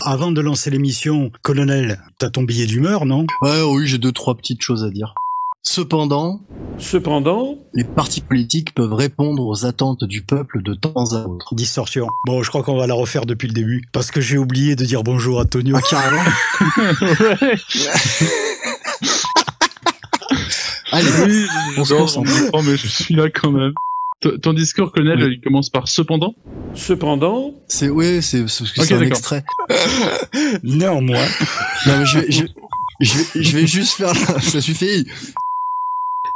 Avant de lancer l'émission, colonel, t'as ton billet d'humeur, non? Ouais, oui, j'ai 2-3 petites choses à dire. Cependant, les partis politiques peuvent répondre aux attentes du peuple de temps à autre. Distorsion. Bon, je crois qu'on va la refaire depuis le début, parce que j'ai oublié de dire bonjour à Tonio. Ah, carrément. Allez, Oui, on se concentre. non, mais je suis là quand même. Ton discours, colonel, Oui. il commence par cependant. C'est parce que Ok, c'est un d'accord. extrait. Néanmoins. Non, mais je vais juste faire ça suffit.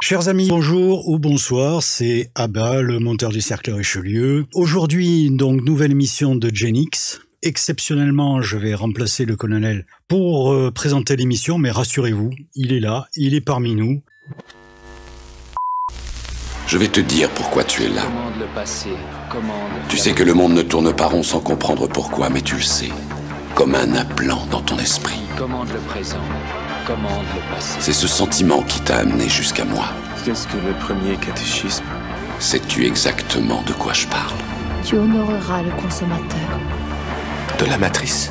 Chers amis, bonjour ou bonsoir, c'est Abba, le monteur du Cercle Richelieu. Aujourd'hui, donc, nouvelle émission de Genix. Exceptionnellement, je vais remplacer le colonel pour présenter l'émission, mais rassurez-vous, il est là, il est parmi nous. Je vais te dire pourquoi tu es là. Commande le passé, commande. Tu sais que le monde ne tourne pas rond sans comprendre pourquoi, mais tu le sais. Comme un implant dans ton esprit. Commande le présent, commande le passé. C'est ce sentiment qui t'a amené jusqu'à moi. Qu'est-ce que le premier catéchisme? Sais-tu exactement de quoi je parle? Tu honoreras le consommateur. De la matrice.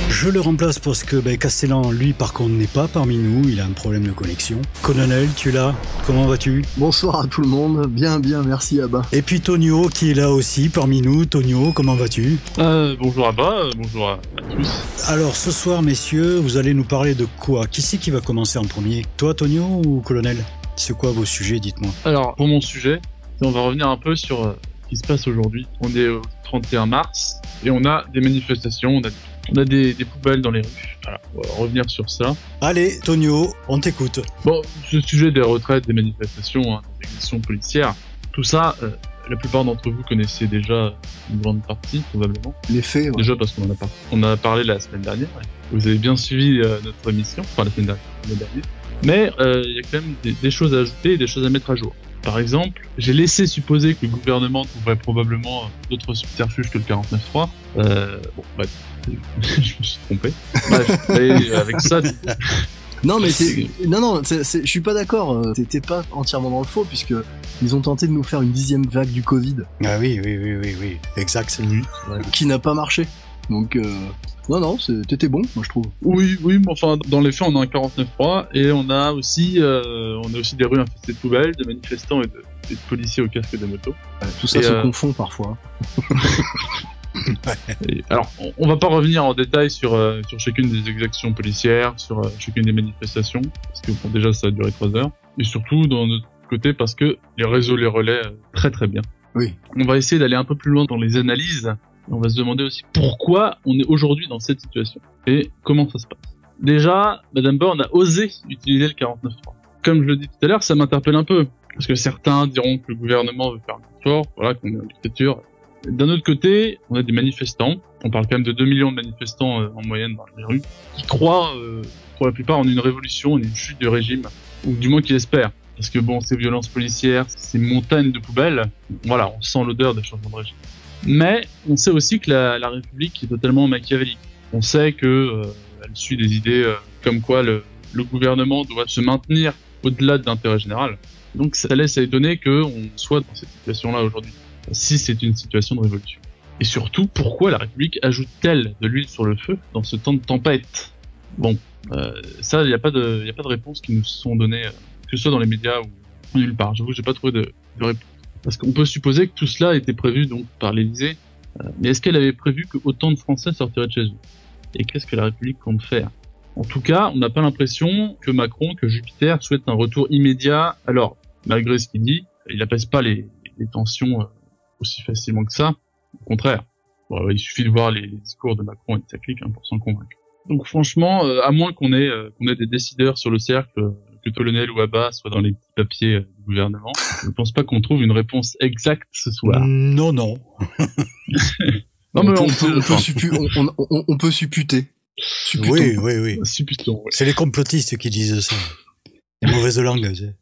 Je le remplace parce que Castellan, lui, par contre, n'est pas parmi nous, il a un problème de connexion. Colonel, tu es là? Comment vas-tu? Bonsoir à tout le monde. Bien, merci Abba. Et puis Tonio, qui est là aussi, parmi nous. Tonio, comment vas-tu? Bonjour Abba, bonjour à tous. Alors, ce soir, messieurs, vous allez nous parler de quoi? Qui c'est qui va commencer en premier? Toi, Tonio, ou colonel? C'est quoi vos sujets, dites-moi? Alors, pour mon sujet, on va revenir un peu sur ce qui se passe aujourd'hui. On est au 31 mars et on a des manifestations, on a des poubelles dans les rues. Voilà, on va revenir sur ça. Allez, Tonio, on t'écoute. Bon, ce sujet des retraites, des manifestations, des agressions policières, tout ça, la plupart d'entre vous connaissez déjà une grande partie, probablement. Les faits, ouais. Déjà parce qu'on en a parlé la semaine dernière. Vous avez bien suivi notre émission, enfin la semaine dernière. Mais il y a quand même des choses à ajouter et des choses à mettre à jour. Par exemple, j'ai laissé supposer que le gouvernement trouverait probablement d'autres subterfuges que le 49.3. Bon, bref, je me suis trompé. Bref, et avec ça... Non, mais je suis pas d'accord. T'étais pas entièrement dans le faux, puisque ils ont tenté de nous faire une 10e vague du Covid. Ah oui, exact, c'est lui. Qui n'a pas marché. Donc, non, t'étais bon, moi je trouve. Oui, mais enfin, dans les faits, on a un 49.3 et on a aussi des rues infestées de poubelles, de manifestants et de policiers au casque de moto. Tout ça se confond parfois. Alors, on va pas revenir en détail sur chacune des exactions policières, sur chacune des manifestations, parce que bon, déjà ça a duré 3 heures, et surtout dans notre côté parce que les réseaux les relaient très très bien. Oui. On va essayer d'aller un peu plus loin dans les analyses. On va se demander aussi pourquoi on est aujourd'hui dans cette situation et comment ça se passe. Déjà, Madame Borne a osé utiliser le 49.3. Comme je le dis tout à l'heure, ça m'interpelle un peu, parce que certains diront que le gouvernement veut faire un effort, voilà, qu'on est en dictature. D'un autre côté, on a des manifestants, on parle quand même de 2 millions de manifestants en moyenne dans les rues, qui croient, pour la plupart, en une révolution, en une chute du régime, ou du moins qui l'espèrent. Parce que bon, ces violences policières, ces montagnes de poubelles, voilà, on sent l'odeur des changements de régime. Mais on sait aussi que la République est totalement machiavélique. On sait que elle suit des idées comme quoi le gouvernement doit se maintenir au-delà de l'intérêt général. Donc ça laisse à étonner qu'on soit dans cette situation-là aujourd'hui, si c'est une situation de révolution. Et surtout, pourquoi la République ajoute-t-elle de l'huile sur le feu dans ce temps de tempête? Bon, ça, il n'y a pas de réponse qui nous sont données, que ce soit dans les médias ou nulle part. J'avoue, j'ai pas trouvé de réponse. Parce qu'on peut supposer que tout cela était prévu donc par l'Élysée, mais est-ce qu'elle avait prévu que autant de Français sortiraient de chez eux? Et qu'est-ce que la République compte faire? En tout cas, on n'a pas l'impression que Macron, que Jupiter souhaite un retour immédiat. Alors, malgré ce qu'il dit, il n'apaise pas les tensions aussi facilement que ça. Au contraire, bon, il suffit de voir les discours de Macron et de sa clique pour s'en convaincre. Donc franchement, à moins qu'on ait des décideurs sur le cercle, que Colonel ou Abba soient dans les petits papiers du gouvernement, je ne pense pas qu'on trouve une réponse exacte ce soir. Non. Non, On mais peut supputer. Oui. Supputons, ouais. C'est les complotistes qui disent ça. Les mauvaises langues.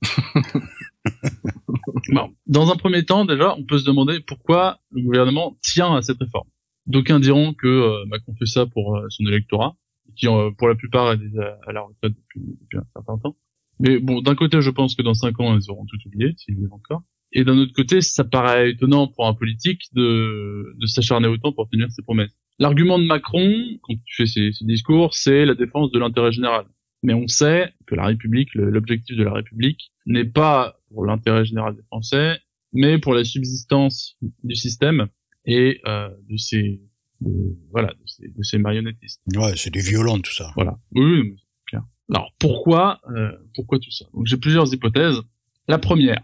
Bon, dans un premier temps, déjà, on peut se demander pourquoi le gouvernement tient à cette réforme. D'aucuns diront que Macron fait ça pour son électorat, qui pour la plupart est déjà à la retraite depuis un certain temps. Mais bon, d'un côté, je pense que dans 5 ans, ils auront tout oublié, s'ils vivent encore. Et d'un autre côté, ça paraît étonnant pour un politique de s'acharner autant pour tenir ses promesses. L'argument de Macron, quand tu fais ses discours, c'est la défense de l'intérêt général. Mais on sait que la République, l'objectif de la République, n'est pas pour l'intérêt général des Français, mais pour la subsistance du système et de ces marionnettistes. Ouais, c'est du violent tout ça. Voilà. Oui, c'est clair. Alors pourquoi tout ça? Donc j'ai plusieurs hypothèses. La première,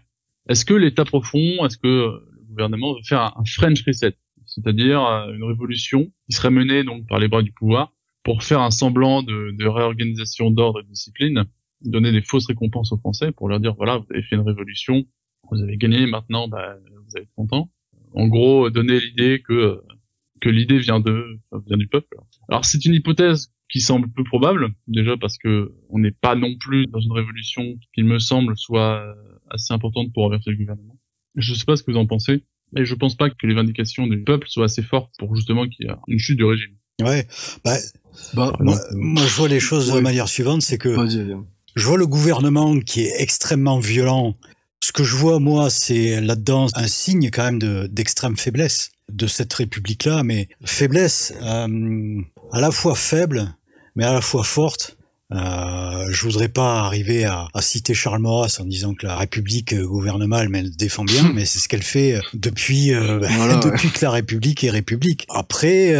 est-ce que l'État profond, est-ce que le gouvernement veut faire un French reset, c'est-à-dire une révolution qui serait menée donc par les bras du pouvoir pour faire un semblant de réorganisation d'ordre et de discipline, donner des fausses récompenses aux Français pour leur dire voilà, vous avez fait une révolution, vous avez gagné, maintenant vous allez être contents. En gros, donner l'idée que l'idée vient du peuple. Alors c'est une hypothèse qui semble peu probable, déjà parce que on n'est pas non plus dans une révolution qui me semble soit assez importante pour renverser le gouvernement. Je sais pas ce que vous en pensez, mais je pense pas que les vindications du peuple soient assez fortes pour justement qu'il y ait une chute du régime. Ouais, moi je vois les choses de la manière suivante, c'est que je vois le gouvernement qui est extrêmement violent. Ce que je vois, moi, c'est là-dedans un signe quand même d'extrême faiblesse de cette République-là, mais faiblesse à la fois faible, mais à la fois forte. Je voudrais pas arriver à citer Charles Maurras en disant que la République gouvernementale, mais elle défend bien, mais c'est ce qu'elle fait depuis depuis que la République est République. Après,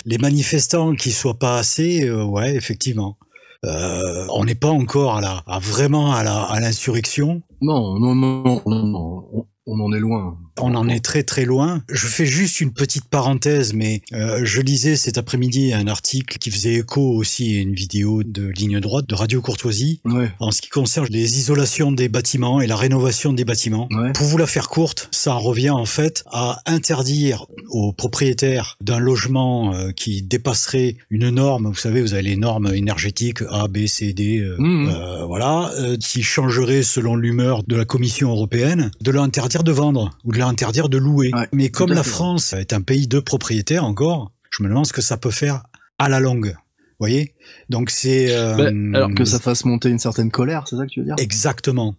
les manifestants qui soient pas assez, ouais, effectivement. On n'est pas encore vraiment à l'insurrection. Non, on en est loin. On en est très très loin. Je fais juste une petite parenthèse, mais je lisais cet après-midi un article qui faisait écho aussi à une vidéo de Ligne Droite de Radio Courtoisie, en ce qui concerne les isolations des bâtiments et la rénovation des bâtiments. Ouais. Pour vous la faire courte, ça en revient en fait à interdire aux propriétaires d'un logement qui dépasserait une norme, vous savez, vous avez les normes énergétiques A, B, C, D, qui changeraient selon l'humeur de la Commission européenne, de l'interdire de vendre ou de l'interdire de louer. Ouais, mais comme la France est un pays de propriétaires encore, je me demande ce que ça peut faire à la longue. Vous voyez ? Donc c'est... alors que ça fasse monter une certaine colère, c'est ça que tu veux dire ? Exactement.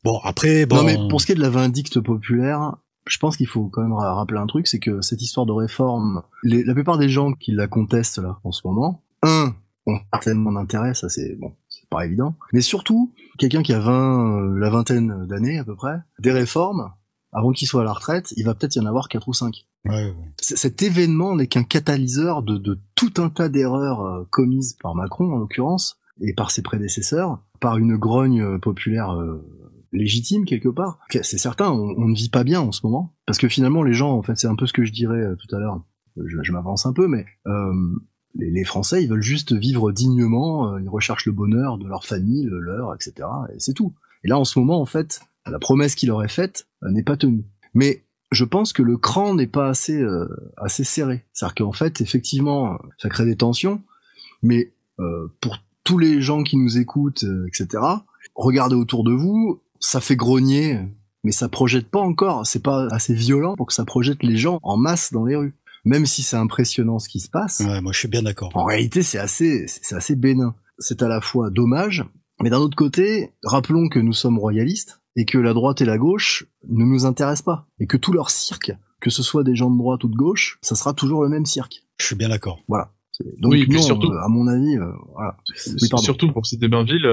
Bon, après... Bon... Non, mais pour ce qui est de la vindicte populaire, je pense qu'il faut quand même rappeler un truc, c'est que cette histoire de réforme, la plupart des gens qui la contestent là, en ce moment, ont certainement d'intérêt, ça c'est pas évident, mais surtout, quelqu'un qui a la vingtaine d'années à peu près, des réformes, avant qu'il soit à la retraite, il va peut-être y en avoir 4 ou 5. Ouais. Cet événement n'est qu'un catalyseur de tout un tas d'erreurs commises par Macron, en l'occurrence, et par ses prédécesseurs, par une grogne populaire légitime, quelque part. C'est certain, on ne vit pas bien en ce moment, parce que finalement, les gens, en fait, c'est un peu ce que je dirais tout à l'heure, je m'avance un peu, mais... les Français, ils veulent juste vivre dignement, ils recherchent le bonheur de leur famille, le leur, etc. Et c'est tout. Et là, en ce moment, en fait, la promesse qu'il leur est faite n'est pas tenue. Mais je pense que le cran n'est pas assez serré. C'est-à-dire qu'en fait, effectivement, ça crée des tensions, mais pour tous les gens qui nous écoutent, etc., regardez autour de vous, ça fait grogner, mais ça projette pas encore, c'est pas assez violent pour que ça projette les gens en masse dans les rues. Même si c'est impressionnant ce qui se passe. Ouais, moi je suis bien d'accord. En réalité, c'est assez bénin. C'est à la fois dommage, mais d'un autre côté, rappelons que nous sommes royalistes et que la droite et la gauche ne nous intéressent pas. Et que tout leur cirque, que ce soit des gens de droite ou de gauche, ça sera toujours le même cirque. Je suis bien d'accord. Voilà. Donc oui, non, surtout, à mon avis, voilà. Oui, surtout pour citer Bainville,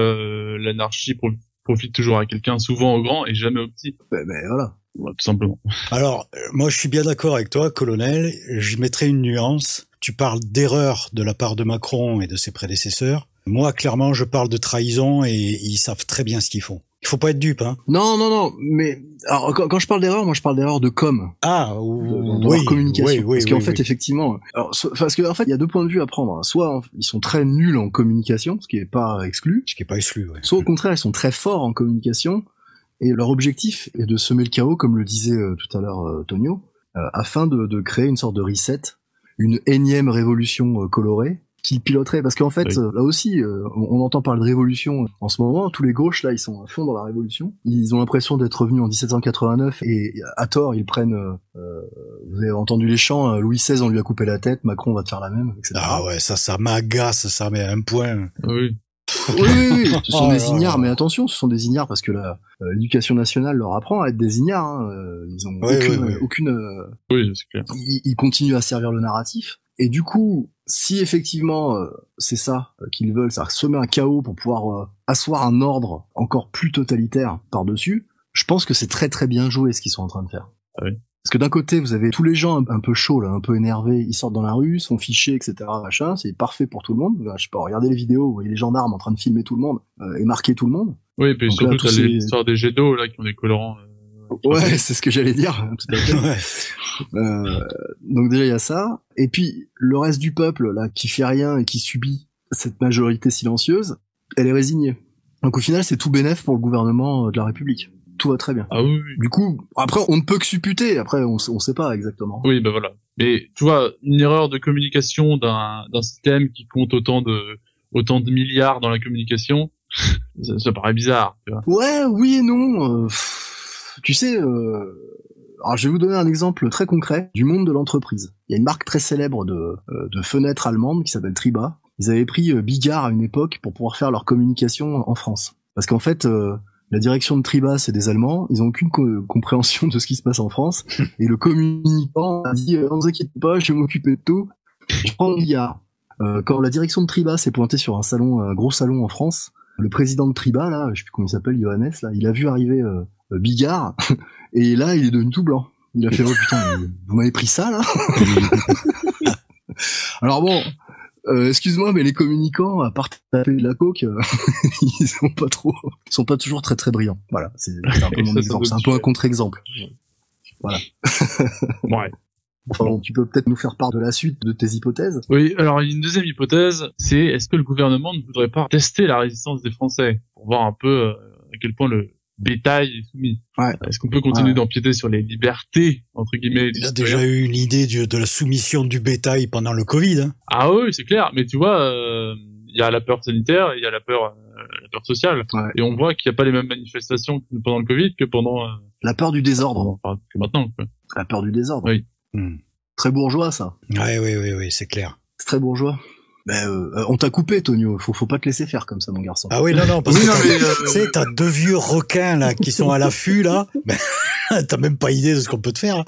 l'anarchie profite toujours à quelqu'un, souvent au grand et jamais au petit. Mais voilà. Ouais, tout simplement. Alors, moi je suis bien d'accord avec toi, colonel, je mettrai une nuance. Tu parles d'erreur de la part de Macron et de ses prédécesseurs. Moi, clairement, je parle de trahison et ils savent très bien ce qu'ils font. Il faut pas être dupe, hein. Non, mais alors quand je parle d'erreur, moi je parle d'erreur de com. Ah, de leur communication. Parce qu'en fait, effectivement, alors, parce qu'en fait, il y a 2 points de vue à prendre. Soit ils sont très nuls en communication, ce qui est pas exclu. Ouais. Soit au contraire, ils sont très forts en communication. Et leur objectif est de semer le chaos, comme le disait tout à l'heure Tonio, afin de créer une sorte de reset, une énième révolution colorée qu'ils piloteraient. Parce qu'en fait, là aussi, on entend parler de révolution en ce moment. Tous les gauches, là, ils sont à fond dans la révolution. Ils ont l'impression d'être revenus en 1789 et à tort, ils prennent... vous avez entendu les chants, Louis XVI, on lui a coupé la tête, Macron va te faire la même, etc. Ah ouais, ça m'agace, ça met à un point. Oui. Oui, ce sont des ignares, mais attention, ce sont des ignares parce que l'éducation nationale leur apprend à être des ignares. Hein. Ils ont aucune. Oui, c'est clair. Ils continuent à servir le narratif. Et du coup, si effectivement c'est ça qu'ils veulent, ça semer un chaos pour pouvoir asseoir un ordre encore plus totalitaire par-dessus, je pense que c'est très très bien joué ce qu'ils sont en train de faire. Ah oui. Parce que d'un côté, vous avez tous les gens un peu chauds, là, un peu énervés, ils sortent dans la rue, sont fichés, etc., machin, c'est parfait pour tout le monde. Je sais pas, regardez les vidéos, vous voyez les gendarmes en train de filmer tout le monde et marquer tout le monde. Oui, et puis donc surtout, t'as l'histoire des jets d'eau, là, qui ont des colorants. Ouais, c'est ce que j'allais dire, tout à fait. Donc déjà, il y a ça. Et puis, le reste du peuple, là, qui fait rien et qui subit cette majorité silencieuse, elle est résignée. Donc au final, c'est tout bénef pour le gouvernement de la République. Tout va très bien. Ah oui. Du coup, après, on ne peut que supputer. Après, on sait pas exactement. Oui, ben voilà. Mais tu vois, une erreur de communication d'un système qui compte autant de milliards dans la communication, ça paraît bizarre. Tu vois. Ouais, oui et non. Tu sais, alors je vais vous donner un exemple très concret du monde de l'entreprise. Il y a une marque très célèbre de fenêtres allemandes qui s'appelle Triba. Ils avaient pris Bigard à une époque pour pouvoir faire leur communication en France. Parce qu'en fait, la direction de Triba, c'est des Allemands, ils ont aucune compréhension de ce qui se passe en France, et le communicant a dit ne vous inquiétez pas, je vais m'occuper de tout, je prends Bigard. Quand la direction de Triba s'est pointée sur un gros salon en France, le président de Triba, là, je sais plus comment il s'appelle, Johannes, là, il a vu arriver Bigard, et là, il est devenu tout blanc. Il a fait, oh putain, vous m'avez pris ça, là? Alors bon, excuse-moi, mais les communicants, à part taper de la coke, ils sont pas toujours très très brillants. Voilà, c'est un peu mon exemple, c'est un peu un contre-exemple. Voilà. Ouais. Enfin bon, tu peux peut-être nous faire part de la suite de tes hypothèses? Oui, alors une deuxième hypothèse, c'est est-ce que le gouvernement ne voudrait pas tester la résistance des Français pour voir un peu à quel point le bétail est soumis. Ouais. Est-ce qu'on peut continuer d'empiéter sur les libertés, entre guillemets? Il a déjà eu une idée de la soumission du bétail pendant le Covid. Hein. Ah oui, c'est clair. Mais tu vois, il y a la peur sanitaire et il y a la peur sociale. Ouais. Et on voit qu'il n'y a pas les mêmes manifestations pendant le Covid que pendant... La peur du désordre. Que maintenant, quoi. La peur du désordre. Oui. Très bourgeois, ça. Oui, c'est clair. C'est très bourgeois. Mais on t'a coupé, Tonio. Faut pas te laisser faire comme ça, mon garçon. Ah oui, non, parce que tu sais, t'as deux vieux requins là qui sont à l'affût là. T'as même pas idée de ce qu'on peut te faire.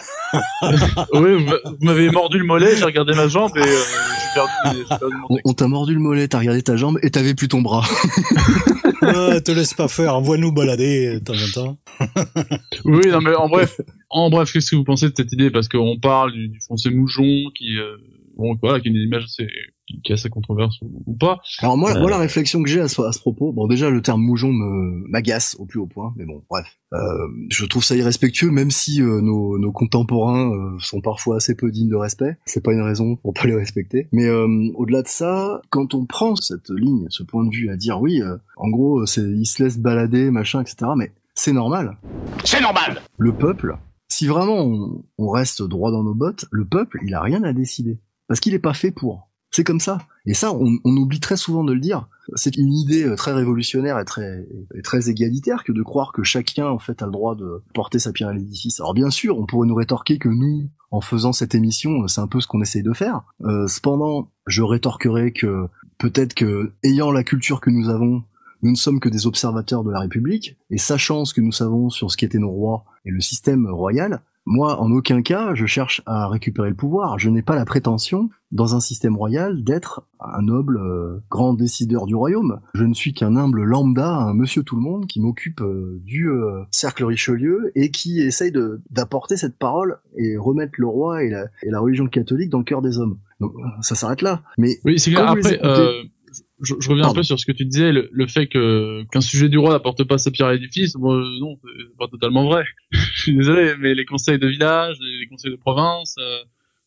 Oui, vous m'avez mordu le mollet, j'ai regardé ma jambe et j'ai perdu mon on t'a mordu le mollet, t'as regardé ta jambe et t'avais plus ton bras. Te laisse pas faire, envoie-nous balader de temps en temps. Oui, non mais en bref, qu'est-ce que vous pensez de cette idée? Parce qu'on parle du foncé moujon qui qui est une image qui est assez controverse ou pas. Alors moi la réflexion que j'ai à ce propos, bon déjà le terme moujon m'agace au plus haut point, mais bon bref, je trouve ça irrespectueux, même si nos contemporains sont parfois assez peu dignes de respect. C'est pas une raison pour pas les respecter. Mais au-delà de ça, quand on prend cette ligne, ce point de vue à dire oui, en gros ils se laissent balader, machin, etc. Mais c'est normal. C'est normal. Le peuple, si vraiment on reste droit dans nos bottes, le peuple il a rien à décider. Parce qu'il est pas fait pour. C'est comme ça. Et ça, on oublie très souvent de le dire. C'est une idée très révolutionnaire et très égalitaire que de croire que chacun, en fait, a le droit de porter sa pierre à l'édifice. Alors bien sûr, on pourrait nous rétorquer que nous, en faisant cette émission, c'est un peu ce qu'on essaye de faire. Cependant, je rétorquerai que peut-être que, ayant la culture que nous avons, nous ne sommes que des observateurs de la République, et sachant ce que nous savons sur ce qu'étaient nos rois et le système royal, moi, en aucun cas, je cherche à récupérer le pouvoir. Je n'ai pas la prétention, dans un système royal, d'être un noble grand décideur du royaume. Je ne suis qu'un humble lambda, un monsieur tout-le-monde qui m'occupe du cercle Richelieu et qui essaye d'apporter cette parole et remettre le roi et la religion catholique dans le cœur des hommes. Donc, ça s'arrête là. Mais oui, c'est clair. Après, je reviens un peu sur ce que tu disais, le fait qu'un sujet du roi n'apporte pas sa pierre à l'édifice. Bon, non, c'est pas totalement vrai. Je suis désolé, mais les conseils de village, les conseils de province,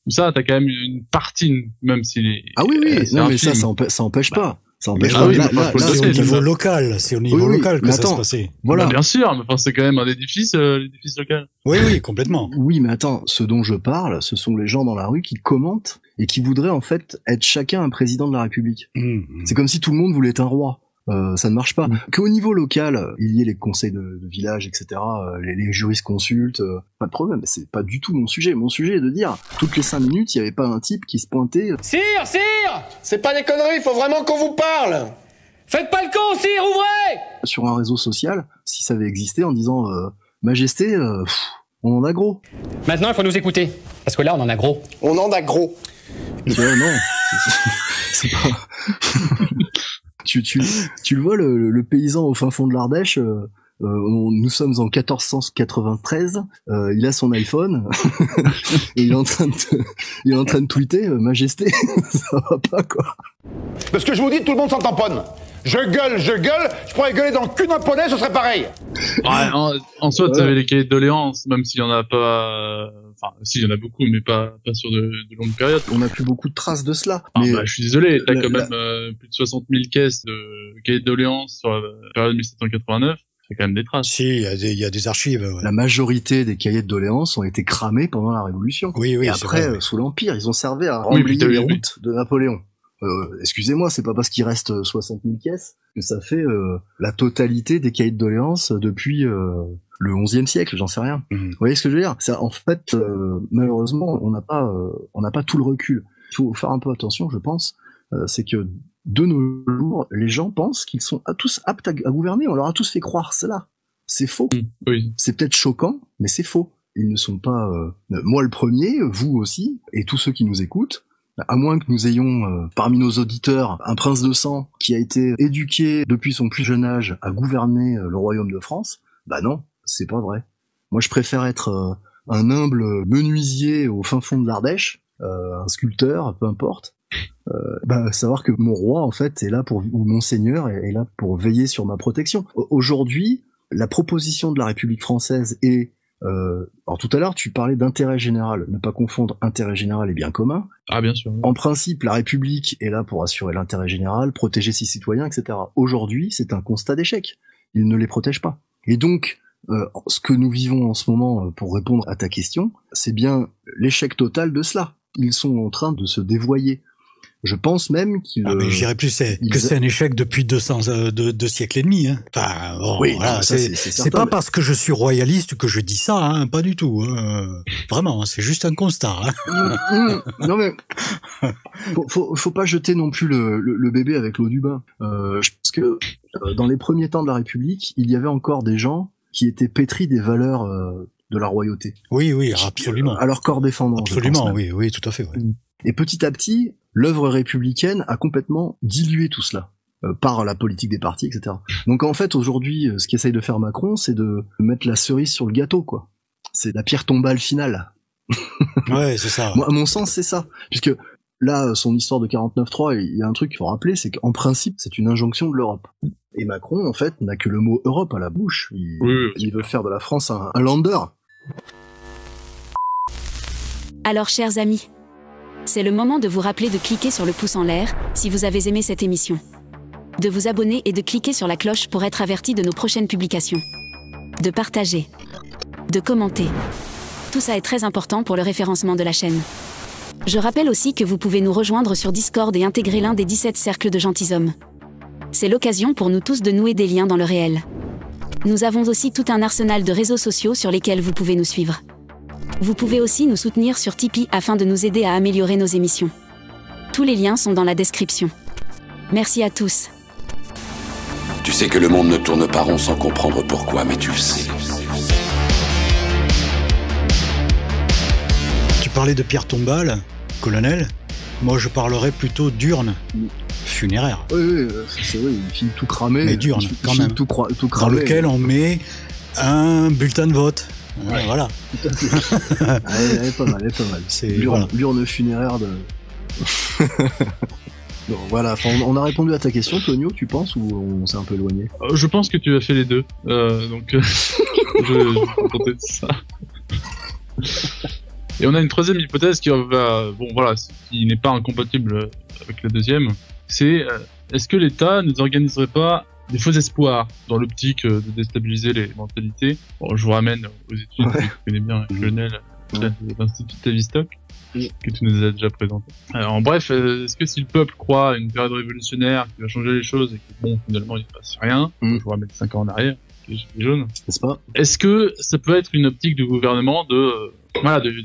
tout ça, t'as quand même une partie, même si non, mais ça empêche pas. Ça empêche pas. C'est au niveau local. C'est au niveau local que ça se passait. Voilà. Bien sûr, mais enfin, c'est quand même un édifice local. Oui, complètement. Oui, mais attends, ce dont je parle, ce sont les gens dans la rue qui commentent et qui voudraient en fait être chacun un président de la République. C'est comme si tout le monde voulait être un roi. Ça ne marche pas. Qu'au niveau local, il y ait les conseils de village, etc., les jurisconsultes, pas de problème. C'est pas du tout mon sujet. Mon sujet est de dire, toutes les 5 minutes, il y avait pas un type qui se pointait. Sire, c'est pas des conneries, faut vraiment qu'on vous parle. Faites pas le con aussi, rouvrez! Sur un réseau social, si ça avait existé, en disant Majesté, on en a gros. Maintenant, il faut nous écouter. Parce que là, on en a gros. On en a gros. Tu vois, non. C'est pas... tu le vois, le paysan au fin fond de l'Ardèche, nous sommes en 1493, il a son iPhone, et il est en train de tweeter Majesté, ça va pas, quoi. Parce que je vous dis, tout le monde s'en tamponne. Je gueule, je pourrais gueuler dans le cul d'un poney, ce serait pareil. Ouais, en soi, tu avais les cahiers de doléances, même s'il y en a pas, enfin, si, il y en a beaucoup, mais pas sur de longues périodes. On n'a plus beaucoup de traces de cela. Mais je suis désolé, t'as quand même plus de 60 000 caisses de cahiers de doléances sur la période 1789. C'est quand même des traces. Si, il y a des archives. Ouais. La majorité des cahiers de doléances ont été cramés pendant la Révolution. Oui, et après, vrai, sous l'Empire, ils ont servi à remblayer les routes de Napoléon. Excusez-moi, c'est pas parce qu'il reste 60 000 caisses que ça fait la totalité des cahiers de doléances depuis le 11e siècle, j'en sais rien. Vous voyez ce que je veux dire? Ça, en fait, malheureusement, on n'a pas tout le recul. Il faut faire un peu attention, je pense. C'est que de nos jours, les gens pensent qu'ils sont tous aptes à gouverner. On leur a tous fait croire cela. C'est faux. Oui. C'est peut-être choquant, mais c'est faux. Ils ne sont pas... moi le premier, vous aussi, et tous ceux qui nous écoutent, à moins que nous ayons parmi nos auditeurs un prince de sang qui a été éduqué depuis son plus jeune âge à gouverner le royaume de France, bah non, c'est pas vrai. Moi je préfère être un humble menuisier au fin fond de l'Ardèche, un sculpteur, peu importe, savoir que mon roi en fait est là ou mon seigneur est là pour veiller sur ma protection. Aujourd'hui, la proposition de la République française est alors tout à l'heure, tu parlais d'intérêt général. Ne pas confondre intérêt général et bien commun. Ah, bien sûr. En principe, la République est là pour assurer l'intérêt général, protéger ses citoyens, etc. Aujourd'hui, c'est un constat d'échec. Il ne les protège pas. Et donc, ce que nous vivons en ce moment, pour répondre à ta question, c'est bien l'échec total de cela. Ils sont en train de se dévoyer. Je pense même qu'il... mais je dirais plus que c'est un échec depuis 2 siècles et demi. Hein. Enfin, bon, oui, voilà, c'est pas parce que je suis royaliste que je dis ça, hein, pas du tout. Hein. Vraiment, c'est juste un constat. Hein. Non mais faut pas jeter non plus le bébé avec l'eau du bain. Je pense que dans les premiers temps de la République, il y avait encore des gens qui étaient pétris des valeurs de la royauté. Oui, absolument. À leur corps défendant. Absolument, oui, tout à fait. Ouais. Et petit à petit, l'œuvre républicaine a complètement dilué tout cela par la politique des partis, etc. Donc en fait, aujourd'hui, ce qu'essaye de faire Macron, c'est de mettre la cerise sur le gâteau, quoi. C'est la pierre tombale finale. Ouais, c'est ça. Moi, à mon sens, c'est ça. Puisque là, son histoire de 49.3, il y a un truc qu'il faut rappeler, c'est qu'en principe, c'est une injonction de l'Europe. Et Macron, en fait, n'a que le mot Europe à la bouche. Il veut faire de la France un lander. Alors, chers amis, c'est le moment de vous rappeler de cliquer sur le pouce en l'air si vous avez aimé cette émission, de vous abonner et de cliquer sur la cloche pour être averti de nos prochaines publications, de partager, de commenter. Tout ça est très important pour le référencement de la chaîne. Je rappelle aussi que vous pouvez nous rejoindre sur Discord et intégrer l'un des 17 cercles de gentilshommes. C'est l'occasion pour nous tous de nouer des liens dans le réel. Nous avons aussi tout un arsenal de réseaux sociaux sur lesquels vous pouvez nous suivre. Vous pouvez aussi nous soutenir sur Tipeee afin de nous aider à améliorer nos émissions. Tous les liens sont dans la description. Merci à tous. Tu sais que le monde ne tourne pas rond sans comprendre pourquoi, mais tu le sais. Tu parlais de pierre tombale, colonel. Moi, je parlerais plutôt d'urne funéraire. Oui, c'est vrai, il finit tout cramé. Mais d'urne, quand même. Tout cramé. Dans lequel on met un bulletin de vote. Ouais. Voilà. Elle est pas mal. C'est l'urne funéraire de... Donc, voilà, on a répondu à ta question, Tonio, tu penses, ou on s'est un peu éloigné? Je pense que tu as fait les deux. Donc, je vais tenter de ça. Et on a une troisième hypothèse qui n'est pas incompatible avec la deuxième. C'est, est-ce que l'État ne organiserait pas des faux espoirs dans l'optique de déstabiliser les mentalités? Bon, je vous ramène aux études que tu connais bien, Lionel, de l'Institut Tavistock, que tu nous as déjà présenté. En bref, est-ce que si le peuple croit à une période révolutionnaire qui va changer les choses et que finalement il ne se passe rien, je vous ramène 5 ans en arrière, les gilets jaunes, n'est-ce pas? Est-ce que ça peut être une optique du gouvernement de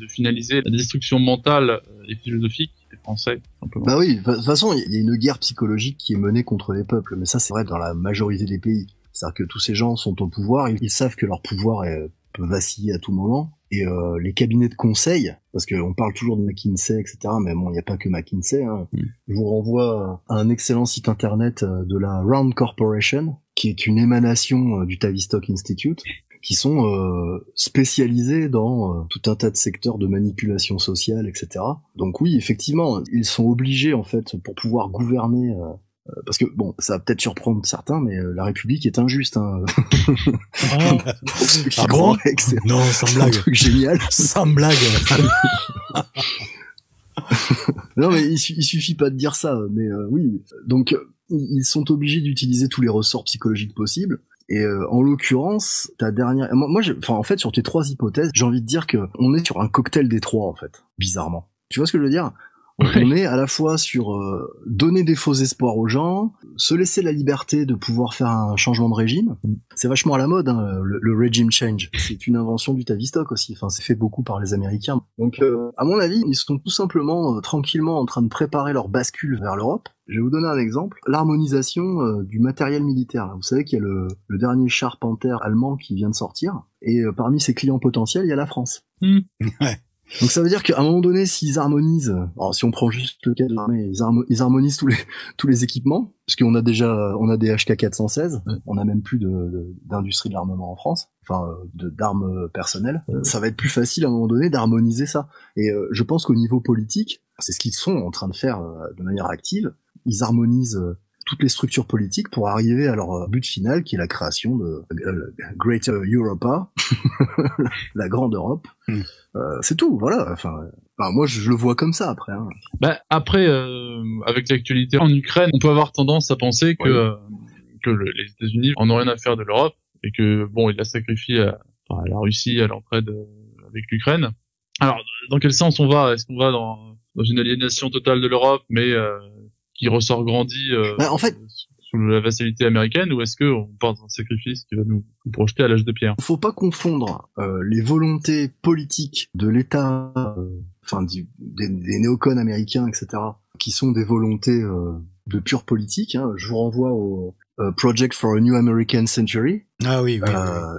finaliser la destruction mentale et philosophique des français, simplement. Bah oui, de toute façon, il y a une guerre psychologique qui est menée contre les peuples, mais ça c'est vrai dans la majorité des pays. C'est-à-dire que tous ces gens sont au pouvoir, ils savent que leur pouvoir peut vaciller à tout moment, et les cabinets de conseil, parce qu'on parle toujours de McKinsey, etc., mais bon, il n'y a pas que McKinsey, hein. Je vous renvoie à un excellent site internet de la Round Corporation, qui est une émanation du Tavistock Institute, qui sont spécialisés dans tout un tas de secteurs de manipulation sociale, etc. Donc oui, effectivement, ils sont obligés, en fait, pour pouvoir gouverner... parce que, bon, ça va peut-être surprendre certains, mais la République est injuste, hein. Pour ceux qui croient que c'est non, sans blague. un truc génial. Sans blague. Non, mais il suffit pas de dire ça, mais oui. Donc, ils sont obligés d'utiliser tous les ressorts psychologiques possibles. Et en l'occurrence, ta dernière... en fait, sur tes 3 hypothèses, j'ai envie de dire que on est sur un cocktail des 3, en fait, bizarrement. Tu vois ce que je veux dire ? On est à la fois sur donner des faux espoirs aux gens, se laisser la liberté de pouvoir faire un changement de régime. C'est vachement à la mode, hein, le regime change. C'est une invention du Tavistock aussi. Enfin, c'est fait beaucoup par les Américains. Donc, à mon avis, ils sont tout simplement tranquillement en train de préparer leur bascule vers l'Europe. Je vais vous donner un exemple. L'harmonisation du matériel militaire. Vous savez qu'il y a le dernier char Panther allemand qui vient de sortir. Et parmi ses clients potentiels, il y a la France. Ouais. Donc ça veut dire qu'à un moment donné, s'ils harmonisent, alors si on prend juste le cas de l'armée, ils harmonisent tous les équipements, parce qu'on a des HK416, on a même plus d'industrie de l'armement en France, enfin d'armes personnelles. Ça va être plus facile à un moment donné d'harmoniser ça. Et je pense qu'au niveau politique, c'est ce qu'ils sont en train de faire de manière active. Ils harmonisent toutes les structures politiques pour arriver à leur but final, qui est la création de Greater Europa, la grande Europe. C'est tout, voilà. Enfin, moi, je le vois comme ça après. Hein. Bah, après, avec l'actualité en Ukraine, on peut avoir tendance à penser que les États-Unis en ont rien à faire de l'Europe et que bon, ils la sacrifient à la Russie à l'entraide avec l'Ukraine. Alors, dans quel sens on va ? Est-ce qu'on va dans une aliénation totale de l'Europe, mais qui ressort grandi en fait, sous la vassalité américaine, ou est-ce qu'on part dans un sacrifice qui va nous projeter à l'âge de pierre ? Faut pas confondre les volontés politiques de l'État, des néocons américains, etc., qui sont des volontés de pure politique. Hein. Je vous renvoie au Project for a New American Century, oui.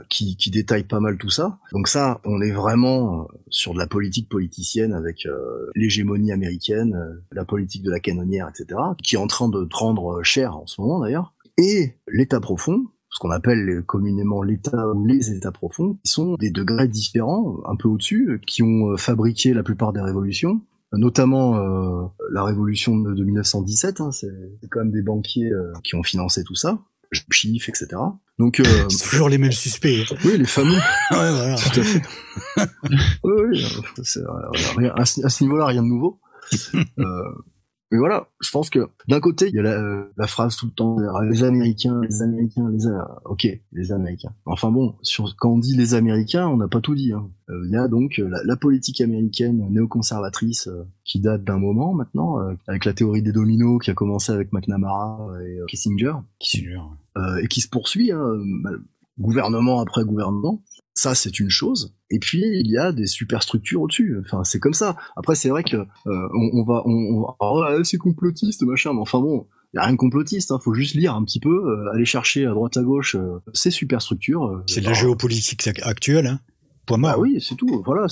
Qui détaille pas mal tout ça. Donc ça, on est vraiment sur de la politique politicienne avec l'hégémonie américaine, la politique de la canonnière, etc., qui est en train de prendre cher en ce moment d'ailleurs. Et l'État profond, ce qu'on appelle communément l'État ou les États profonds, qui sont des degrés différents, un peu au-dessus, qui ont fabriqué la plupart des révolutions, notamment la révolution de 1917, hein, c'est quand même des banquiers qui ont financé tout ça, Schiff, etc. Donc c'est toujours les mêmes suspects. Oui, les fameux. Ouais, voilà. Tout à fait. oui, à ce niveau-là, rien de nouveau. Mais voilà, je pense que d'un côté, il y a la phrase tout le temps, les Américains, ok, les Américains. Enfin bon, quand on dit les Américains, on n'a pas tout dit. Hein. Il y a donc la politique américaine néoconservatrice qui date d'un moment maintenant, avec la théorie des dominos qui a commencé avec McNamara et Kissinger, et qui se poursuit, hein, gouvernement après gouvernement. Ça, c'est une chose. Et puis, il y a des superstructures au-dessus. Enfin, c'est comme ça. Après, c'est vrai que c'est complotiste, machin. Mais enfin bon, il y a rien de complotiste. Hein. Faut juste lire un petit peu, aller chercher à droite à gauche ces superstructures. C'est de la géopolitique actuelle, hein. Point mort. Ah oui, c'est tout. Voilà.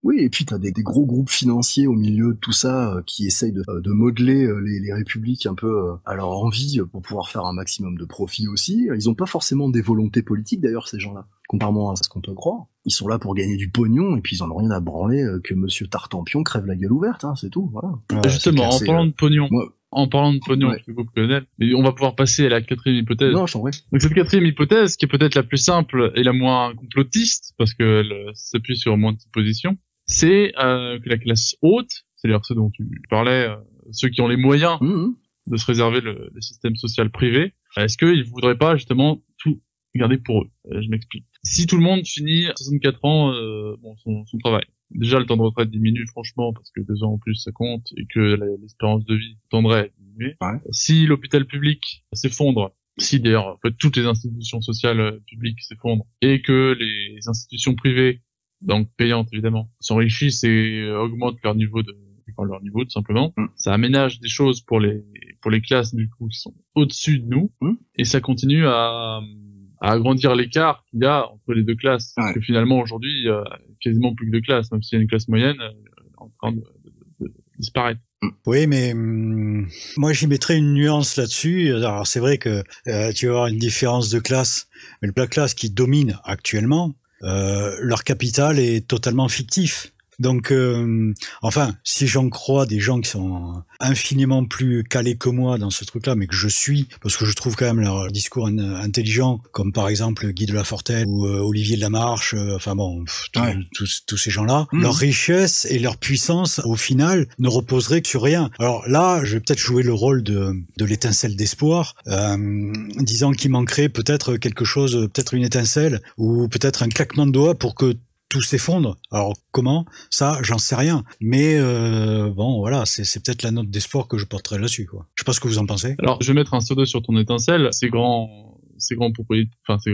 Oui, et puis t'as des gros groupes financiers au milieu de tout ça qui essayent de modeler les républiques un peu à leur envie pour pouvoir faire un maximum de profit aussi. Ils ont pas forcément des volontés politiques d'ailleurs, ces gens-là, contrairement à ce qu'on peut croire. Ils sont là pour gagner du pognon et puis ils en ont rien à branler que Monsieur Tartampion crève la gueule ouverte, hein, c'est tout. Voilà. Justement, en parlant de pognon. En parlant de pognon, ouais. je suis colonel, et on va pouvoir passer à la 4e hypothèse. Non, je t'en prie. Donc cette 4e hypothèse, qui est peut-être la plus simple et la moins complotiste, parce qu'elle s'appuie sur moins de suppositions, c'est que la classe haute, c'est-à-dire ceux dont tu parlais, ceux qui ont les moyens de se réserver le système social privé, est-ce qu'ils voudraient pas justement tout garder pour eux ? Je m'explique. Si tout le monde finit à 64 ans son travail, déjà le temps de retraite diminue franchement parce que 2 ans en plus ça compte et que l'espérance de vie tendrait à diminuer. Ouais. Si l'hôpital public s'effondre, si d'ailleurs en fait, toutes les institutions sociales publiques s'effondrent et que les institutions privées, donc payantes évidemment, s'enrichissent et augmentent leur niveau de à leur niveau, tout simplement. Ça aménage des choses pour les classes, du coup, qui sont au-dessus de nous, et ça continue à agrandir l'écart qu'il y a entre les deux classes. Parce que finalement, aujourd'hui, il y a quasiment plus que deux classes, même s'il y a une classe moyenne, elle est en train de disparaître. Oui, mais moi j'y mettrais une nuance là-dessus. Alors c'est vrai que tu vas avoir une différence de classe, mais la classe qui domine actuellement, leur capital est totalement fictif. Donc, enfin, si j'en crois des gens qui sont infiniment plus calés que moi dans ce truc-là, mais que je suis, parce que je trouve quand même leur discours intelligent, comme par exemple Guy de Lafortelle ou Olivier de Lamarche, enfin bon, tous ces gens-là, leur richesse et leur puissance, au final, ne reposeraient que sur rien. Alors là, je vais peut-être jouer le rôle de l'étincelle d'espoir, disant qu'il manquerait peut-être quelque chose, peut-être une étincelle, ou peut-être un claquement de doigts pour que tout s'effondre. Alors comment? Ça, j'en sais rien. Mais bon, voilà, c'est peut-être la note d'espoir que je porterai là-dessus, quoi. Je sais pas ce que vous en pensez. Alors, je vais mettre un pseudo sur ton étincelle. Ces grands propriétaires, enfin ces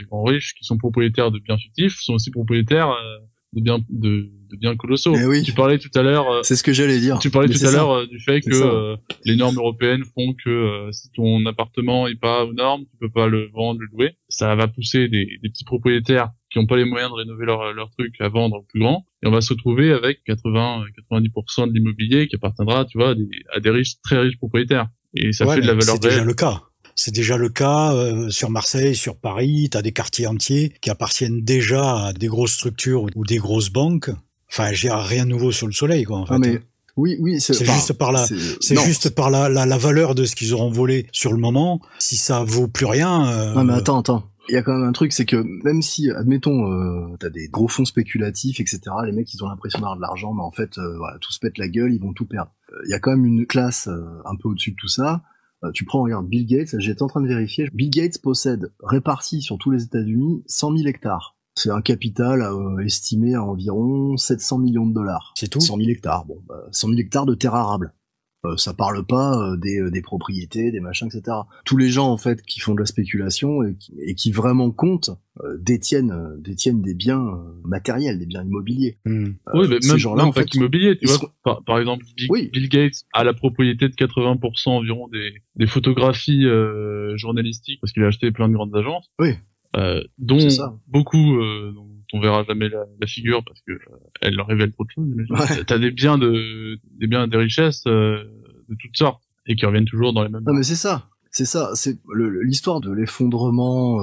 grands riches qui sont propriétaires de biens fictifs sont aussi propriétaires de biens colossaux. Oui. Tu parlais tout à l'heure. C'est ce que j'allais dire. Tu parlais tout à l'heure du fait que les normes européennes font que si ton appartement est pas aux normes, tu peux pas le vendre, le louer. Ça va pousser des petits propriétaires qui n'ont pas les moyens de rénover leur truc à vendre plus grand, et on va se retrouver avec 90% de l'immobilier qui appartiendra, tu vois, à des riches, très riches propriétaires. Et ça fait de la valeur réelle. C'est déjà le cas. C'est déjà le cas sur Marseille, sur Paris. T'as des quartiers entiers qui appartiennent déjà à des grosses structures ou des grosses banques. Enfin, j'ai rien de nouveau sur le soleil, quoi. En fait. Mais oui, c'est juste par la valeur de ce qu'ils auront volé sur le moment. Si ça vaut plus rien. Non, mais attends. Il y a quand même un truc, c'est que même si, admettons, t'as des gros fonds spéculatifs, etc., les mecs, ils ont l'impression d'avoir de l'argent, mais en fait, voilà, tout se pète la gueule, ils vont tout perdre. Il y a quand même une classe un peu au-dessus de tout ça. Tu prends, regarde, Bill Gates, j'étais en train de vérifier. Bill Gates possède, réparti sur tous les États-Unis, 100 000 hectares. C'est un capital estimé à environ 700 millions de dollars. C'est tout? 100 000 hectares. Bon, 100 000 hectares de terres arables. Ça parle pas des propriétés, des machins, etc. Tous les gens en fait qui font de la spéculation et qui vraiment comptent détiennent des biens matériels, des biens immobiliers. Oui, mais même pas qu'immobilier, tu vois. Par exemple, Bill Gates a la propriété de 80% environ des photographies journalistiques parce qu'il a acheté plein de grandes agences. Oui. Dont beaucoup on verra jamais la figure parce que elle leur révèle trop de choses. Ouais. T'as des biens des richesses de toutes sortes et qui reviennent toujours dans les mêmes. Non mais c'est ça, c'est l'histoire de l'effondrement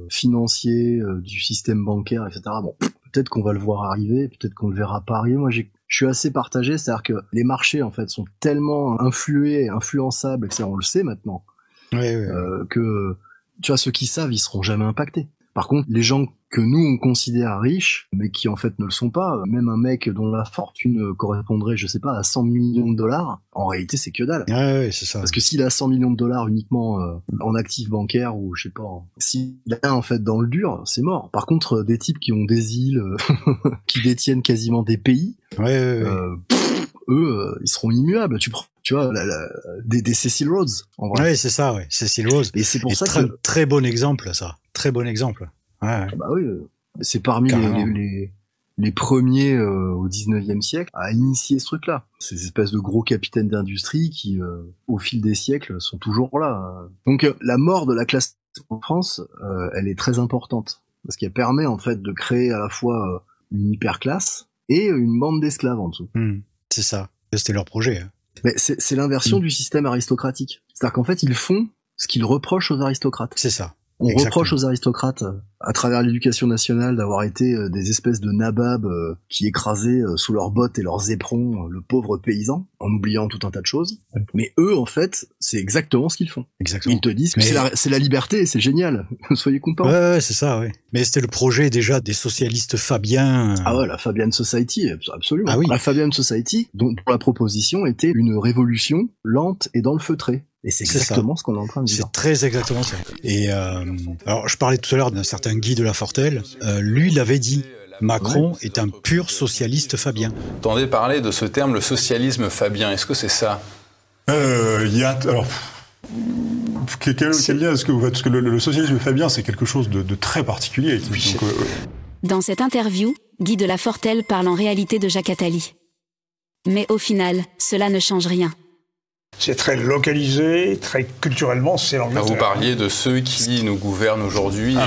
financier du système bancaire, etc. Bon, peut-être qu'on va le voir arriver, peut-être qu'on le verra pas arriver. Moi, je suis assez partagé, c'est-à-dire que les marchés en fait sont tellement influençables, etc. On le sait maintenant, que tu vois, ceux qui savent, ils seront jamais impactés. Par contre, les gens que nous on considère riches, mais qui en fait ne le sont pas, même un mec dont la fortune correspondrait, je sais pas, à 100 millions de dollars, en réalité c'est que dalle. Ouais, c'est ça. Parce que s'il a 100 millions de dollars uniquement en actifs bancaires ou je sais pas, s'il a en fait dans le dur, c'est mort. Par contre, des types qui ont des îles, qui détiennent quasiment des pays, eux, ils seront immuables. Tu vois, des Cecil Rhodes, en vrai. Ouais, c'est ça, ouais. Cecil Rhodes. Et c'est pour ça que... Très bon exemple, ça. Très bon exemple. Ouais. Bah oui, c'est parmi les premiers au 19e siècle à initier ce truc-là. Ces espèces de gros capitaines d'industrie qui, au fil des siècles, sont toujours là. Donc, la mort de la classe en France, elle est très importante. Parce qu'elle permet, en fait, de créer à la fois une hyperclasse et une bande d'esclaves en dessous. C'est ça. C'était leur projet. Hein. Mais c'est l'inversion du système aristocratique. C'est-à-dire qu'en fait, ils font ce qu'ils reprochent aux aristocrates. C'est ça. On reproche aux aristocrates, à travers l'éducation nationale, d'avoir été des espèces de nababs qui écrasaient sous leurs bottes et leurs éperons le pauvre paysan, en oubliant tout un tas de choses. Mais eux, en fait, c'est exactement ce qu'ils font. Exactement. Ils te disent que c'est la liberté et c'est génial. Soyez contents. Ouais, c'est ça, ouais. Mais c'était le projet déjà des socialistes fabiens. Ah ouais, la Fabian Society, absolument. Ah oui. La Fabian Society, dont la proposition était une révolution lente et dans le feutré. Et c'est exactement ce qu'on est en train de dire. C'est très exactement ça. Et alors, je parlais tout à l'heure d'un certain Guy de Lafortelle. Lui, il avait dit, Macron est un pur socialiste fabien. Vous entendez parler de ce terme, le socialisme fabien. Est-ce que c'est ça? Alors, quel lien est-ce que vous faites? Parce que le socialisme fabien, c'est quelque chose de très particulier. Donc, Dans cette interview, Guy de Lafortelle parle en réalité de Jacques Attali. Mais au final, cela ne change rien. C'est très localisé, très culturellement, c'est l'Angleterre. Vous parliez de ceux qui nous gouvernent aujourd'hui et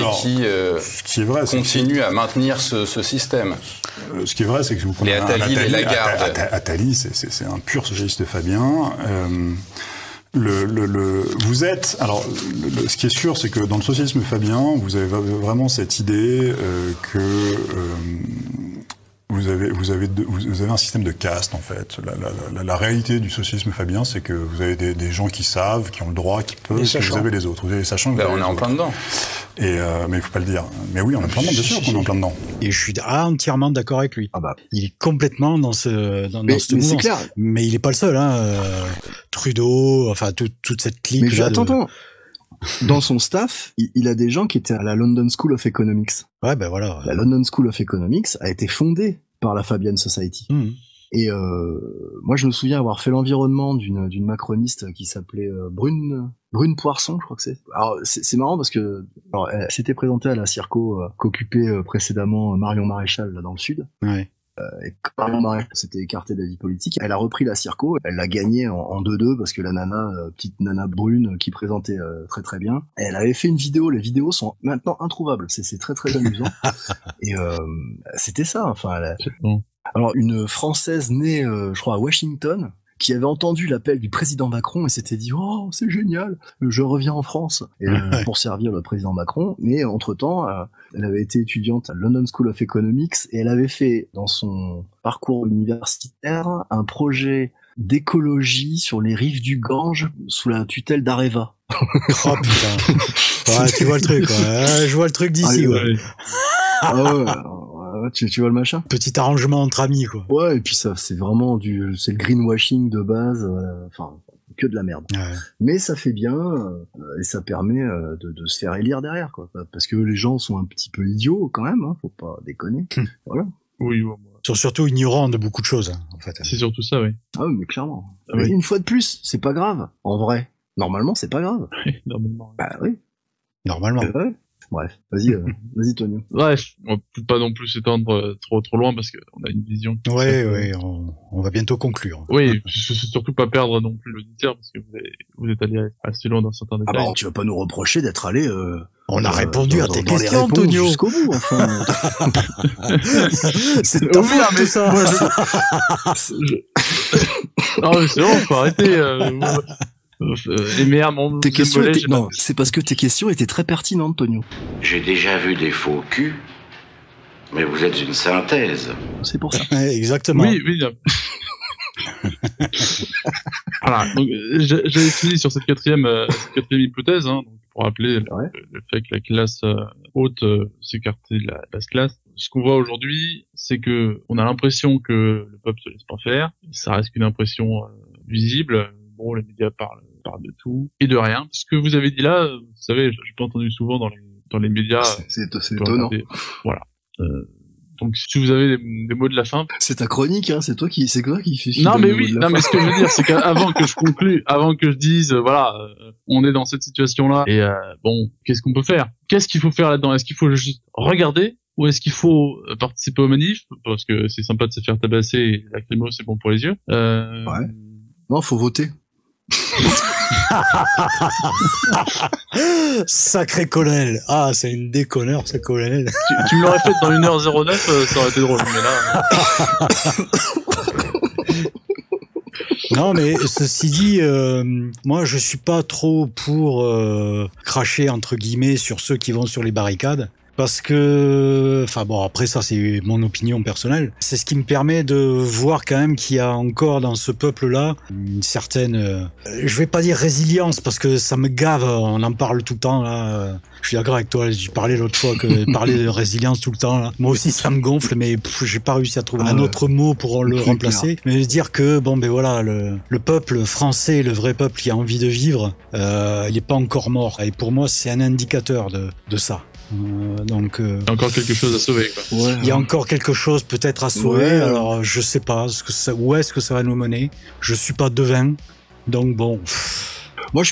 qui continuent à maintenir ce système. Ce qui est vrai, c'est que vous prenez Attali et Lagarde. Attali, c'est un pur socialiste fabien. Vous êtes... Alors, ce qui est sûr, c'est que dans le socialisme fabien, vous avez vraiment cette idée que... Vous avez un système de caste, en fait. La réalité du socialisme fabien, c'est que vous avez des gens qui savent, qui ont le droit, qui peuvent, et vous avez les autres. Vous avez les sachants. On est en plein dedans. Mais il faut pas le dire. Mais oui, on est en plein dedans, bien sûr qu'on est en plein dedans. Et je suis entièrement d'accord avec lui. Il est complètement dans ce mouvement. Clair. Mais il est pas le seul, hein. Trudeau, enfin, toute cette clique. Mais attends. Dans son staff, il a des gens qui étaient à la London School of Economics. Ouais, ben voilà. La London School of Economics a été fondée par la Fabian Society. Et moi, je me souviens avoir fait l'environnement d'une macroniste qui s'appelait Brune Poisson, je crois que c'est. Alors, c'est marrant parce que elle s'était présentée à la Circo qu'occupait précédemment Marion Maréchal là dans le sud. Ouais. Et quand Marion Maréchal s'était écartée de la vie politique, elle a repris la Circo, elle l'a gagnée en 2-2 parce que la nana, petite nana brune qui présentait très très bien, et elle avait fait une vidéo, les vidéos sont maintenant introuvables, c'est très très amusant. Et c'était ça, enfin. Alors une Française née, je crois à Washington, qui avait entendu l'appel du président Macron et s'était dit « Oh, c'est génial, je reviens en France » pour servir le président Macron. Mais entre-temps, elle avait été étudiante à London School of Economics et elle avait fait, dans son parcours universitaire, un projet d'écologie sur les rives du Gange sous la tutelle d'Areva. Oh putain. Ouais, tu vois le truc, ouais. Je vois le truc d'ici, ouais. Tu vois le machin? Petit arrangement entre amis, quoi. Ouais, et puis ça, c'est vraiment c'est le greenwashing de base, enfin, que de la merde. Ouais. Mais ça fait bien, et ça permet de se faire élire derrière, quoi. Parce que les gens sont un petit peu idiots, quand même, hein, faut pas déconner. Voilà. Oui, Ils sont surtout ignorants de beaucoup de choses, en fait. C'est surtout ça, oui. Ah oui, mais clairement. Mais une fois de plus, c'est pas grave. En vrai. Normalement, c'est pas grave. Normalement. Bah oui. Normalement. Ouais. Bref, vas-y Tonio. Bref, on peut pas non plus s'étendre trop loin parce qu'on a une vision. Ouais, on va bientôt conclure. Oui, surtout pas perdre non plus l'auditeur parce que vous êtes allé assez loin dans certains détails. Ah bah, tu vas pas nous reprocher d'être allé. On a répondu à tes questions, Tonio. Jusqu'au bout, enfin. C'est ta faute, tout ça. Non, mais c'est bon, faut arrêter. Les meilleurs membres tes questions non, c'est parce que tes questions étaient très pertinentes, Tonio. J'ai déjà vu des faux culs, mais vous êtes une synthèse. C'est pour ça. Exactement. Oui. Voilà, donc j'avais fini sur cette quatrième hypothèse, hein, donc, pour rappeler le fait que la classe haute s'écartait de la basse classe. Ce qu'on voit aujourd'hui, c'est que on a l'impression que le peuple se laisse pas faire. Ça reste qu'une impression visible. Bon, les médias parlent de tout et de rien. Ce que vous avez dit là, vous savez, j'ai pas entendu souvent dans les médias. C'est étonnant. Voilà. Donc, si vous avez des mots de la fin. C'est ta chronique, hein. C'est toi qui fais. Non, mais oui. Non, mais ce que je veux dire, c'est qu'avant que je conclue, avant que je dise, voilà, on est dans cette situation-là. Et bon, qu'est-ce qu'on peut faire? Qu'est-ce qu'il faut faire là-dedans? Est-ce qu'il faut juste regarder? Ou est-ce qu'il faut participer aux manifs? Parce que c'est sympa de se faire tabasser et lacrymo, c'est bon pour les yeux. Ouais. Non, faut voter. Sacré colonel. Ah, c'est une déconneur, ce colonel. Tu me l'aurais fait dans 1h09, ça aurait été drôle, mais là... Non, mais ceci dit, moi, je suis pas trop pour cracher, entre guillemets, sur ceux qui vont sur les barricades. Parce que, enfin bon, après ça c'est mon opinion personnelle, c'est ce qui me permet de voir quand même qu'il y a encore dans ce peuple-là une certaine, je vais pas dire résilience parce que ça me gave, on en parle tout le temps là. Je suis d'accord avec toi, j'ai parlé l'autre fois que parler de résilience tout le temps là. Moi aussi ça me gonfle, mais j'ai pas réussi à trouver un autre mot pour le remplacer. Mais dire que bon ben voilà, le peuple français, le vrai peuple qui a envie de vivre, il est pas encore mort. Et pour moi c'est un indicateur de ça. Donc, il y a encore quelque chose à sauver, quoi. Ouais, il y a encore quelque chose peut-être à sauver. Ouais. Alors, je sais pas où est-ce que ça va nous mener. Je suis pas devin, donc bon. Moi,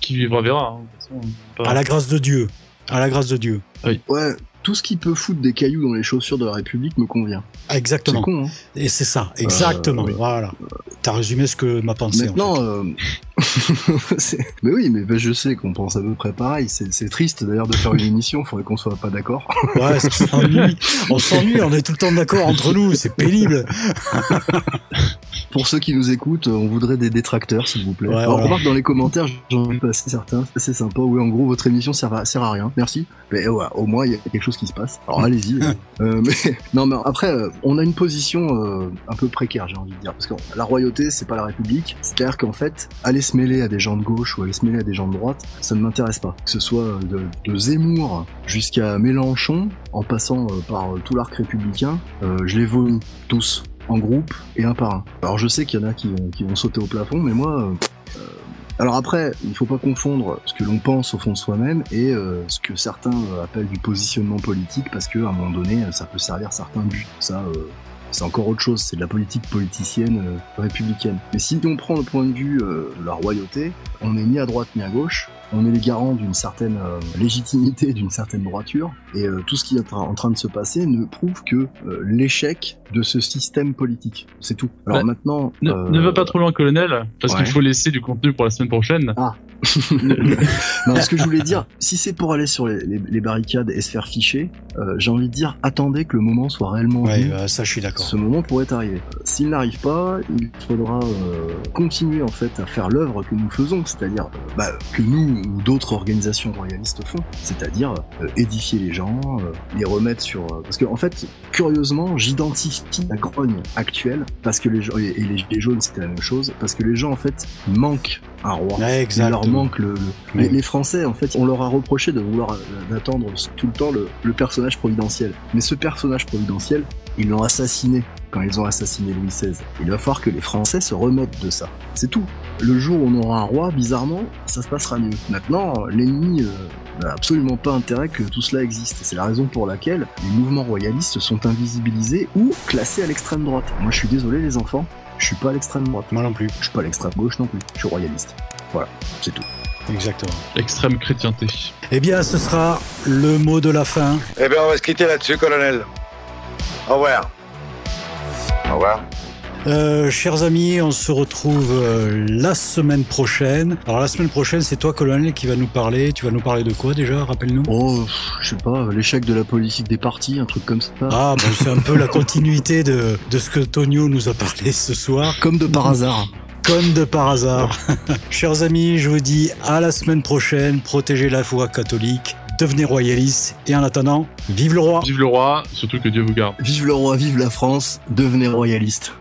qui vivra verra. Hein. À la grâce de Dieu. À la grâce de Dieu. Oui. Ouais. tout ce qui peut foutre des cailloux dans les chaussures de la République me convient. Exactement. C'est con, hein. Et c'est ça, exactement. Voilà. T'as résumé ce que ma pensée. Maintenant, en fait. mais oui, mais je sais qu'on pense à peu près pareil. C'est triste d'ailleurs de faire une émission. Faudrait qu'on soit pas d'accord. Ouais, on s'ennuie. On est tout le temps d'accord entre nous. C'est pénible. Pour ceux qui nous écoutent, on voudrait des détracteurs, s'il vous plaît. Ouais, alors, voilà. remarque dans les commentaires, j'en ai passé certains. C'est sympa. Oui, en gros, votre émission sert à rien. Merci. Mais ouais, au moins, il y a quelque chose qui se passe. Alors, allez-y. Mais après, on a une position un peu précaire, j'ai envie de dire. Parce que la royauté, c'est pas la République. C'est-à-dire qu'en fait, aller se mêler à des gens de gauche ou aller se mêler à des gens de droite, ça ne m'intéresse pas. Que ce soit de Zemmour jusqu'à Mélenchon, en passant par tout l'arc républicain, je les vomis tous. En groupe et un par un. Alors je sais qu'il y en a qui vont sauter au plafond, mais moi... Alors après, il faut pas confondre ce que l'on pense au fond de soi-même et ce que certains appellent du positionnement politique, parce que à un moment donné, ça peut servir certains buts. Ça, c'est encore autre chose, c'est de la politique politicienne républicaine. Mais si on prend le point de vue de la royauté, on n'est ni à droite ni à gauche, on est les garants d'une certaine légitimité, d'une certaine droiture, et tout ce qui est en train de se passer ne prouve que l'échec de ce système politique. C'est tout. Alors maintenant... Ne va pas trop loin, colonel, parce qu'il faut laisser du contenu pour la semaine prochaine. Ah. Non, ce que je voulais dire, si c'est pour aller sur les barricades et se faire ficher, j'ai envie de dire, attendez que le moment soit réellement venu. Ça je suis d'accord. Ce moment pourrait arriver. S'il n'arrive pas, il faudra continuer en fait à faire l'œuvre que nous faisons, c'est-à-dire que nous ou d'autres organisations royalistes font, c'est-à-dire édifier les gens, les remettre sur... Parce que en fait, curieusement, j'identifie la grogne actuelle, parce que les gens, et les gilets jaunes c'était la même chose, parce que les gens en fait manquent un roi. Ouais, il leur manque les Français, en fait, on leur a reproché de vouloir d'attendre tout le temps le personnage providentiel. Mais ce personnage providentiel, ils l'ont assassiné quand ils ont assassiné Louis XVI. Il va falloir que les Français se remettent de ça. C'est tout. Le jour où on aura un roi, bizarrement, ça se passera mieux. Maintenant, l'ennemi n'a absolument pas intérêt que tout cela existe. C'est la raison pour laquelle les mouvements royalistes sont invisibilisés ou classés à l'extrême droite. Moi, je suis désolé, les enfants, je suis pas à l'extrême droite. Moi non plus. Je suis pas à l'extrême gauche non plus. Je suis royaliste. Voilà, c'est tout. Exactement. Extrême chrétienté. Eh bien, ce sera le mot de la fin. Eh bien, on va se quitter là-dessus, colonel. Au revoir. Au revoir. Chers amis, on se retrouve la semaine prochaine. Alors la semaine prochaine, c'est toi, colonel, qui va nous parler. Tu vas nous parler de quoi déjà? Rappelle-nous. Oh, je sais pas, l'échec de la politique des partis, un truc comme ça. Ah, bon, c'est un peu la continuité de ce que Tonio nous a parlé ce soir. Comme de par hasard. Comme de par hasard. Chers amis, je vous dis à la semaine prochaine. Protégez la foi catholique. Devenez royaliste. Et en attendant, vive le roi. Vive le roi, surtout que Dieu vous garde. Vive le roi, vive la France. Devenez royaliste.